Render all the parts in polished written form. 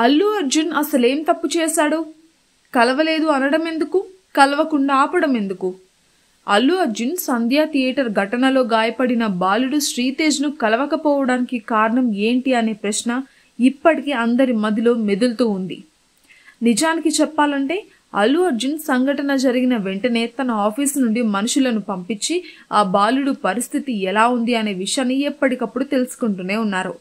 అల్లు అర్జున్ అసలేం తప్పు చేశాడు? కలవలేదు అనడం ఎందుకు? కలవకుండా ఆపడం ఎందుకు? అల్లు అర్జున్ సంధ్య థియేటర్ ఘటనలో గాయపడిన బాలుడు శ్రీతేజ్ను కలవకపోవడానికి కారణం ఏంటి అనే ప్రశ్న ఇప్పటికీ అందరి మదిలో మెదులుతూ ఉంది. నిజానికి చెప్పాలంటే అల్లు అర్జున్ సంఘటన జరిగిన వెంటనే తన ఆఫీసు నుండి మనుషులను పంపించి ఆ బాలుడు పరిస్థితి ఎలా ఉంది అనే విషయాన్ని ఎప్పటికప్పుడు తెలుసుకుంటూనే ఉన్నారు.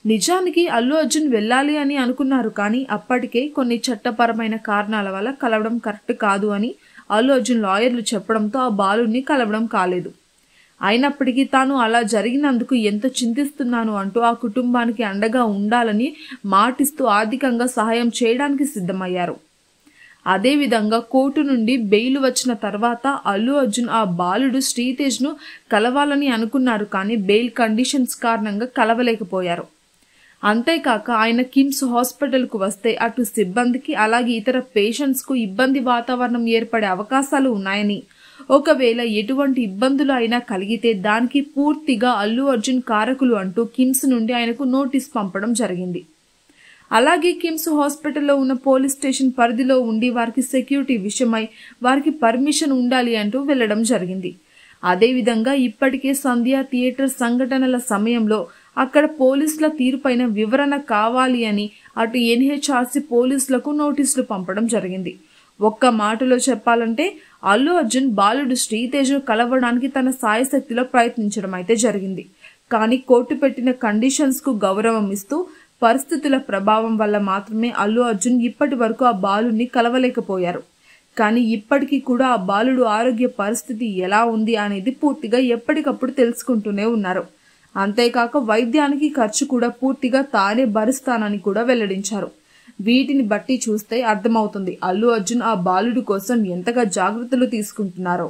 నిజానికి అల్లు అర్జున్ వెళ్ళాలి అని అనుకున్నారు, కానీ అప్పటికే కొన్ని చట్టపరమైన కారణాల వల్ల కలవడం కరెక్ట్ కాదు అని అల్లు అర్జున్ లాయర్లు చెప్పడంతో ఆ బాలుడిని కలవడం కాలేదు. అయినప్పటికీ తాను అలా జరిగినందుకు ఎంతో చింతిస్తున్నాను అంటూ ఆ కుటుంబానికి అండగా ఉండాలని మాటిస్తూ ఆర్థికంగా సహాయం చేయడానికి సిద్ధమయ్యారు. అదేవిధంగా కోర్టు నుండి బెయిల్ వచ్చిన తర్వాత అల్లు అర్జున్ ఆ బాలుడు శ్రీతేజ్ను కలవాలని అనుకున్నారు, కానీ బెయిల్ కండిషన్స్ కారణంగా కలవలేకపోయారు. అంతేకాక ఆయన కిమ్స్ హాస్పిటల్కు వస్తే అటు సిబ్బందికి అలాగే ఇతర పేషెంట్స్కు ఇబ్బంది వాతావరణం ఏర్పడే అవకాశాలు ఉన్నాయని, ఒకవేళ ఎటువంటి ఇబ్బందులు అయినా కలిగితే దానికి పూర్తిగా అల్లు అర్జున్ కారకులు అంటూ కిమ్స్ నుండి ఆయనకు నోటీస్ పంపడం జరిగింది. అలాగే కిమ్స్ హాస్పిటల్లో ఉన్న పోలీస్ స్టేషన్ పరిధిలో ఉండి వారికి సెక్యూరిటీ విషయమై వారికి పర్మిషన్ ఉండాలి అంటూ వెళ్లడం జరిగింది. అదేవిధంగా ఇప్పటికే సంధ్య థియేటర్ సంఘటనల సమయంలో అక్కడ పోలీసుల తీరుపైన వివరణ కావాలి అని అటు ఎన్హెచ్ఆర్సీ పోలీసులకు నోటీసులు పంపడం జరిగింది. ఒక్క మాటలో చెప్పాలంటే అల్లు అర్జున్ బాలుడు శ్రీతేజ్ను కలవడానికి తన సాయశక్తిలో ప్రయత్నించడం అయితే జరిగింది. కానీ కోర్టు పెట్టిన కండిషన్స్కు గౌరవం ఇస్తూ పరిస్థితుల ప్రభావం వల్ల మాత్రమే అల్లు అర్జున్ ఇప్పటి వరకు ఆ బాలుడిని కలవలేకపోయారు. కానీ ఇప్పటికీ కూడా ఆ బాలుడు ఆరోగ్య పరిస్థితి ఎలా ఉంది అనేది పూర్తిగా ఎప్పటికప్పుడు తెలుసుకుంటూనే ఉన్నారు. అంతేకాక వైద్యానికి ఖర్చు కూడా పూర్తిగా తానే భరిస్తానని కూడా వెల్లడించారు. వీటిని బట్టి చూస్తే అర్థమవుతుంది అల్లు అర్జున్ ఆ బాలుడు కోసం ఎంతగా జాగ్రత్తలు తీసుకుంటున్నారో.